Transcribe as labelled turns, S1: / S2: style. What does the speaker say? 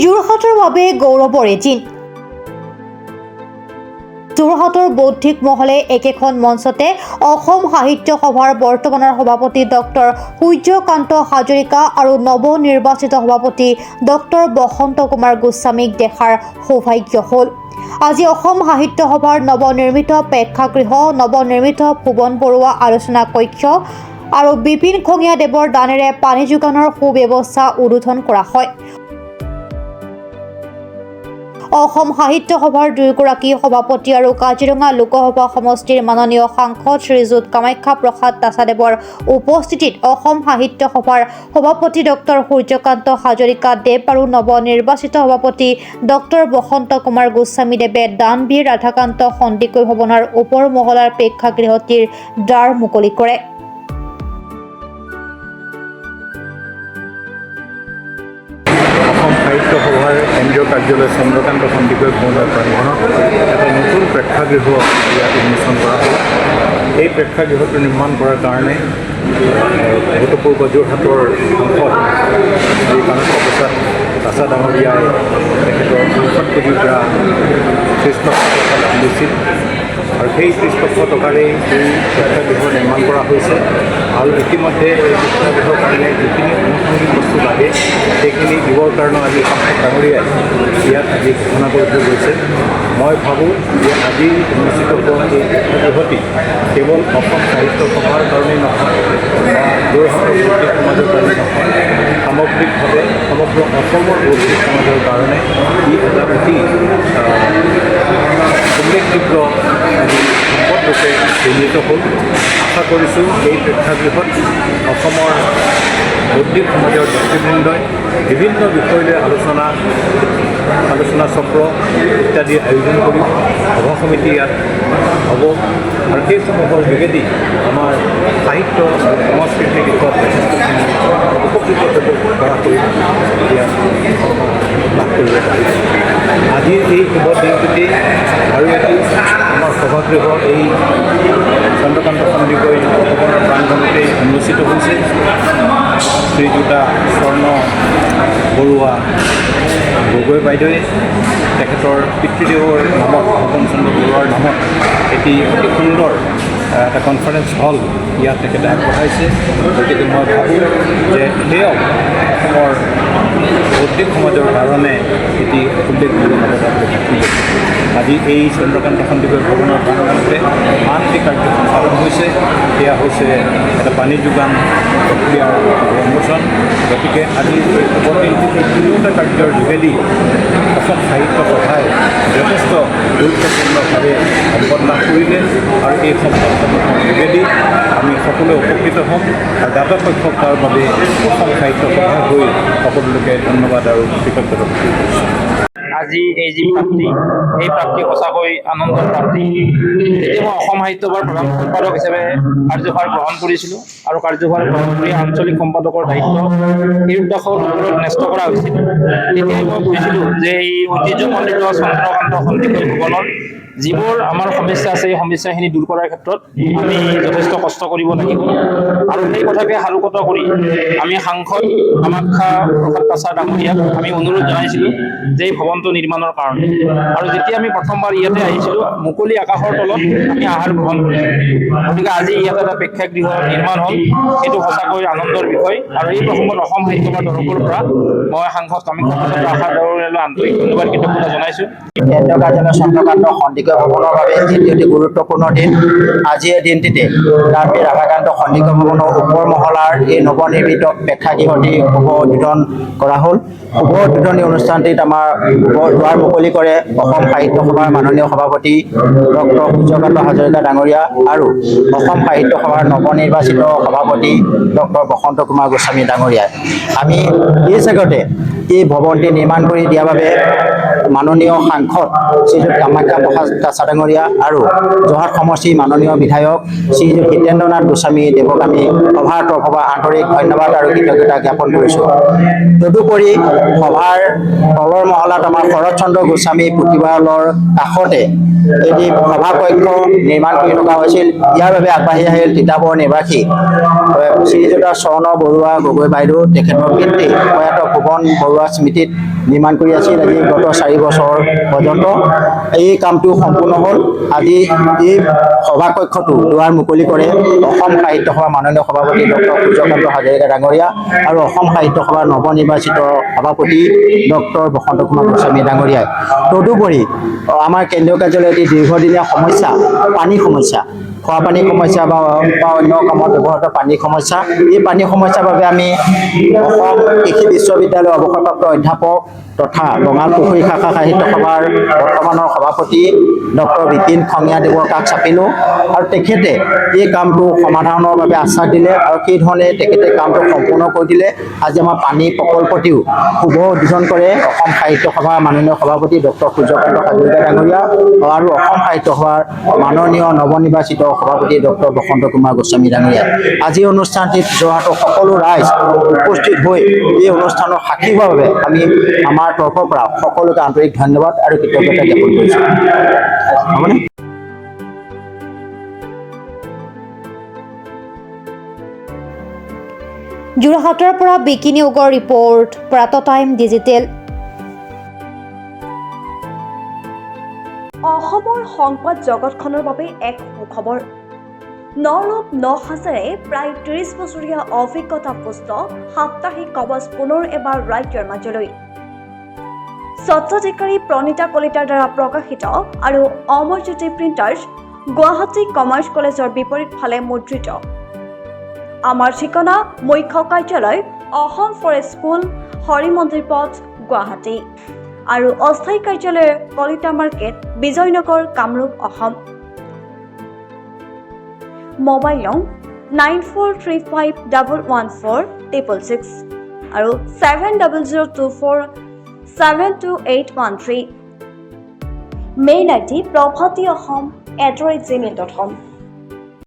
S1: যোৰহাটৰ বাবে গৌৰৱৰ এদিন। যোৰহাটৰ বৌদ্ধিক মহলে একেখন মঞ্চতে অসম সাহিত্য সভাৰ বৰ্তমানৰ সভাপতি ডক্টৰ সূৰ্যকান্ত হাজৰিকা আৰু নৱনিৰ্বাচিত সভাপতি ডক্টৰ বসন্ত কুমাৰ গোস্বামীক দেখাৰ সৌভাগ্য হ'ল। আজি অসম সাহিত্য সভাৰ নৱনিৰ্মিত প্ৰেক্ষাগৃহ, নৱনিৰ্মিত ভুৱন বৰুৱা আলোচনা কক্ষ আৰু বিপিন খঙীয়া দেৱৰ দানেৰে পানী যোগানৰ সুব্যৱস্থা উদ্বোধন কৰা হয়। অসম সাহিত্য সভাৰ দুয়োগৰাকী সভাপতি আৰু কাজিৰঙা লোকসভা সমষ্টিৰ মাননীয় সাংসদ শ্ৰীযুত কামাখ্যা প্ৰসাদ তাছাদেৱৰ উপস্থিতিত অসম সাহিত্য সভাৰ সভাপতি ডক্টৰ সূৰ্যকান্ত হাজৰিকা দেৱ আৰু নৱনিৰ্বাচিত সভাপতি ডক্টৰ বসন্ত কুমাৰ গোস্বামীদেৱে দানবীৰ ৰাধাকান্ত সন্দিকৈ ভৱনৰ ওপৰ মহলাৰ প্ৰেক্ষাগৃহটিৰ দ্বাৰ মুকলি কৰে।
S2: সাহিত্য সভাৰ কেন্দ্ৰীয় কাৰ্যালয় চন্দ্ৰকান্ত সন্দিকৈ ভৱনৰ প্ৰাংগণত এটা নতুন প্ৰেক্ষাগৃহ ইয়াত উন্মোচন কৰা হ'ল। এই প্ৰেক্ষাগৃহটো নিৰ্মাণ কৰাৰ কাৰণে ভূতপূৰ্ব যোৰহাটৰ সাংসদ শ্ৰী কামাখ্যা প্ৰসাদ তাছা ডাঙৰীয়াই তেখেতৰ সাংসদ পুঁজিৰ পৰা 30 লক্ষ টকা দান দিছিল আৰু সেই 30 লক্ষ টকাৰেই এই প্ৰেক্ষাগৃহ নিৰ্মাণ কৰা হৈছে। আৰু ইতিমধ্যে এই প্ৰেক্ষাগৃহৰ কাৰণে যিখিনি আনুষংগিক বস্তু লাগে সেইখিনি দিবৰ কাৰণে আজি সাংসদ ডাঙৰীয়াই ইয়াত আজি ঘোষণা কৰি থৈ গৈছে। মই ভাবোঁ যে আজি অনুষ্ঠিত হোৱা এই প্ৰেক্ষাগৃহটি কেৱল অসম সাহিত্য সভাৰ কাৰণেই নহয় বা যোৰহাটৰ বৌদ্ধিক সমাজৰ কাৰণে নহয়, সামগ্ৰিকভাৱে সমগ্ৰ অসমৰ বৌদ্ধিক সমাজৰ কাৰণে ই এটা অতি উল্লেখযোগ্য সম্পদৰূপে চিহ্নিত হ'ল। আশা কৰিছোঁ এই প্ৰেক্ষাগৃহত অসমৰ বৌদ্ধিক সমাজৰ ব্যক্তিবৃন্দই বিভিন্ন বিষয় লৈ আলোচনা চক্ৰ ইত্যাদি আয়োজন কৰি সভা সমিতি ইয়াত হ'ব আৰু সেইসমূহৰ যোগেদি আমাৰ সাহিত্য সংস্কৃতিৰ দিশত যথেষ্টখিনি উপকৃত কৰাকৈ ইয়াত লাভ কৰিব পাৰিছে। আজিৰ এই শুভ দিনটোতেই আৰু এটি আমাৰ সভাগৃহ এই চন্দ্ৰকান্ত সন্দিকৈ ভৱনৰ প্ৰাংগণতেই উন্মোচিত হৈছে। শ্ৰীযুতা স্বৰ্ণ বৰুৱা গগৈ বাইদেৱে তেখেতৰ পিতৃদেৱৰ নামত ভৱন চন্দ্ৰ বৰুৱাৰ নামত এটি অতি সুন্দৰ এটা কনফাৰেঞ্চ হল ইয়াত তেখেতে আগবঢ়াইছে। গতিকে মই ভাবোঁ যে সেয়াও অসমৰ বৌদ্ধিক সমাজৰ কাৰণে এটি উল্লেখযোগ্য অৱদান ৰাখিছে। আজি এই চন্দ্ৰকান্ত সন্দিকৈ ভৱনৰ প্ৰাংগণতে আন এটি কাৰ্য সম্পাদন হৈছে, সেয়া হৈছে এটা পানী যোগান প্ৰক্ৰিয়াৰ উন্মোচন। গতিকে আজি এই শুভ দিনটোত এই তিনিওটা কাৰ্যৰ যোগেদি অসম সাহিত্য সভাই যথেষ্ট গুৰুত্বপূৰ্ণভাৱে সম্পদ লাভ কৰিলে আৰু এই সম্পদসমূহৰ যোগেদি আমি সকলোৱে উপকৃত হ'ম আৰু দাতা পক্ষক হোৱাৰ বাবে অসম সাহিত্য সভাৰ হৈ সকলোকে ধন্যবাদ আৰু কৃতজ্ঞতা প্ৰকাশ কৰিছোঁ।
S3: আজি এই যি প্ৰাপ্তি, এই প্ৰাপ্তি সঁচাকৈ আনন্দৰ প্ৰাপ্তি। যেতিয়া মই অসম সাহিত্য সভাৰ প্ৰধান সম্পাদক হিচাপে কাৰ্যভাৰ গ্ৰহণ কৰিছিলোঁ আৰু কাৰ্যভাৰ গ্ৰহণ কৰি আঞ্চলিক সম্পাদকৰ দায়িত্ব এই উদ্দেশ্যত ন্যস্ত কৰা হৈছিল, তেতিয়াই মই কৈছিলোঁ যে এই ঐতিহ্যমণ্ডিত চন্দ্ৰকান্ত সন্দিকৈ ভৱনৰ যিবোৰ আমাৰ সমস্যা আছে, এই সমস্যাখিনি দূৰ কৰাৰ ক্ষেত্ৰত আমি যথেষ্ট কষ্ট কৰিব লাগিব। আৰু সেই কথাকে সাৰোগত কৰি আমি সাংসদ কামাখ্যা প্ৰসাদ তাছা ডাঙৰীয়াক আমি অনুৰোধ জনাইছিলোঁ যে এই ভৱনটো নিৰ্মাণৰ কাৰণে। আৰু যেতিয়া আমি প্ৰথমবাৰ ইয়াতে আহিছিলোঁ, মুকলি আকাশৰ তলত আমি আহাৰ গ্ৰহণ কৰিছিলোঁ। গতিকে আজি ইয়াত এটা প্ৰেক্ষাগৃহ নিৰ্মাণ হ'ল, সেইটো সঁচাকৈ আনন্দৰ বিষয়। আৰু এই প্ৰসংগত অসম সাহিত্য সভাৰ তৰফৰ পৰা মই সাংসদ কামাখ্যা প্ৰসাদ তাছা ডাঙৰীয়ালৈ আন্তৰিক ধন্যবাদ কৃতজ্ঞতা জনাইছোঁ।
S4: কেন্দ্ৰীয় কাৰ্যালয় চন্দ্ৰকান্ত সন্দিকৈ ভৱনৰ বাবে এটি অতি গুৰুত্বপূৰ্ণ দিন। আজিৰ দিনটিতে দানবীৰ ৰাধাকান্ত সন্দিকৈ ভৱনৰ ওপৰ মহলাৰ এই নৱনিৰ্মিত প্ৰেক্ষাগৃহটি শুভ উদ্বোধন কৰা হ'ল। শুভ উদ্বোধনী অনুষ্ঠানটিত আমাৰ দুৱাৰ মুকলি কৰে অসম সাহিত্য সভাৰ মাননীয় সভাপতি ডক্টৰ সূৰ্যকান্ত হাজৰিকা ডাঙৰীয়া আৰু অসম সাহিত্য সভাৰ নৱনিৰ্বাচিত সভাপতি ডক্টৰ বসন্ত কুমাৰ গোস্বামী ডাঙৰীয়াই। আমি এই চেগতে এই ভৱনটি নিৰ্মাণ কৰি দিয়াৰ বাবে মাননীয় সাংসদ শ্ৰীযুত কামাখ্যা প্ৰসাদ তাছা ডাঙৰীয়া আৰু যোৰহাট সমষ্টিৰ মাননীয় বিধায়ক শ্ৰীযুত হিতেন্দ্ৰনাথ গোস্বামী দেৱক আমি সভাৰ তৰফৰ পৰা আন্তৰিক ধন্যবাদ আৰু কৃতজ্ঞতা জ্ঞাপন কৰিছোঁ। তদুপৰি সভাৰ তলৰ মহলাত আমাৰ শৰৎচন্দ্ৰ গোস্বামী পুথিভঁৰালৰ কাষতে এটি সভাকক্ষ নিৰ্মাণ কৰি থকা হৈছিল। ইয়াৰ বাবে আগবাঢ়ি আহিল তিতাবৰ নিবাসী শ্ৰীযুতা স্বৰ্ণ বৰুৱা গগৈ বাইদেউ, তেখেতৰ পিতৃ প্ৰয়াত ভুৱন বৰুৱা স্মৃতিত নিৰ্মাণ কৰি আছিল আজি গত 4 বছৰ পৰ্যন্ত। এই কামটো সম্পূৰ্ণ হ'ল। আজি এই সভাকক্ষটো দুৱাৰ মুকলি কৰে অসম সাহিত্য সভাৰ মাননীয় সভাপতি ডক্টৰ সূৰ্যকান্ত হাজৰিকা ডাঙৰীয়া আৰু অসম সাহিত্য সভাৰ নৱনিৰ্বাচিত সভাপতি ডক্টৰ বসন্ত কুমাৰ গোস্বামী ডাঙৰীয়াই। তদুপৰি আমাৰ কেন্দ্ৰীয় কাৰ্যালয়ৰ এটি দীৰ্ঘদিনীয়া সমস্যা, পানী সমস্যা, খোৱা পানীৰ সমস্যা বা অন্য কামত ব্যৱহৃত পানীৰ সমস্যা। এই পানীৰ সমস্যাৰ বাবে আমি অসম কৃষি বিশ্ববিদ্যালয়ৰ অৱসৰপ্ৰাপ্ত অধ্যাপক তথা বঙালপুখুৰী শাখা সাহিত্য সভাৰ বৰ্তমানৰ সভাপতি ডক্টৰ বিপিন খঙীয়াদেৱৰ কাষ চাপিলোঁ আৰু তেখেতে এই কামটো সমাধানৰ বাবে আশ্বাস দিলে আৰু সেইধৰণে তেখেতে কামটো সম্পূৰ্ণ কৰি দিলে। আজি আমাৰ পানী প্ৰকল্পটিও শুভ উদ্বোধন কৰে অসম সাহিত্য সভাৰ মাননীয় সভাপতি ডক্টৰ সূৰ্যকান্ত হাজৰিকা ডাঙৰীয়া আৰু অসম সাহিত্য সভাৰ মাননীয় নৱনিৰ্বাচিত সভাপতি ডক্টৰ বসন্ত কুমাৰ গোস্বামী ডাঙৰীয়া। আজিৰ অনুষ্ঠানটিত যোৰহাটৰ সকলো ৰাইজ উপস্থিত হৈ এই অনুষ্ঠানৰ সাক্ষী হোৱাৰ বাবে আমি আমাৰ তৰফৰ পৰা সকলোকে আন্তৰিক ধন্যবাদ আৰু কৃতজ্ঞতা জ্ঞাপন কৰিছোঁ। হ'বনে?
S1: যোৰহাটৰ পৰা বিকি নিয়োগৰ ৰিপৰ্ট, প্ৰাত টাইম ডিজিটেল।
S5: অসমৰ সংবাদ জগতখনৰ বাবে এক সুখবৰ। নৰূপ নসাজেৰে প্ৰায় 30 বছৰীয়া অভিজ্ঞতাপুষ্ট সাপ্তাহিক কবচ পুনৰ এবাৰ ৰাজ্যৰ মাজলৈ। স্বত্বাধিকাৰী প্ৰণীতা কলিতাৰ দ্বাৰা প্ৰকাশিত আৰু অমৰজ্যোতি প্ৰিণ্টাৰ্ছ, গুৱাহাটী কমাৰ্চ কলেজৰ বিপৰীত ফালে মুদ্ৰিত। আমাৰ ঠিকনা মুখ্য কাৰ্যালয় অসম ফৰেষ্ট স্কুল, হৰিমন্দিৰ পথ, গুৱাহাটী আৰু অস্থায়ী কাৰ্যালয় কলিতা মাৰ্কেট, বিজয়নগৰ, কামৰূপ, অসম। মোবাইল নং 9435114666 আৰু 7002472813। Mail ID probhatiahom@gmail.com।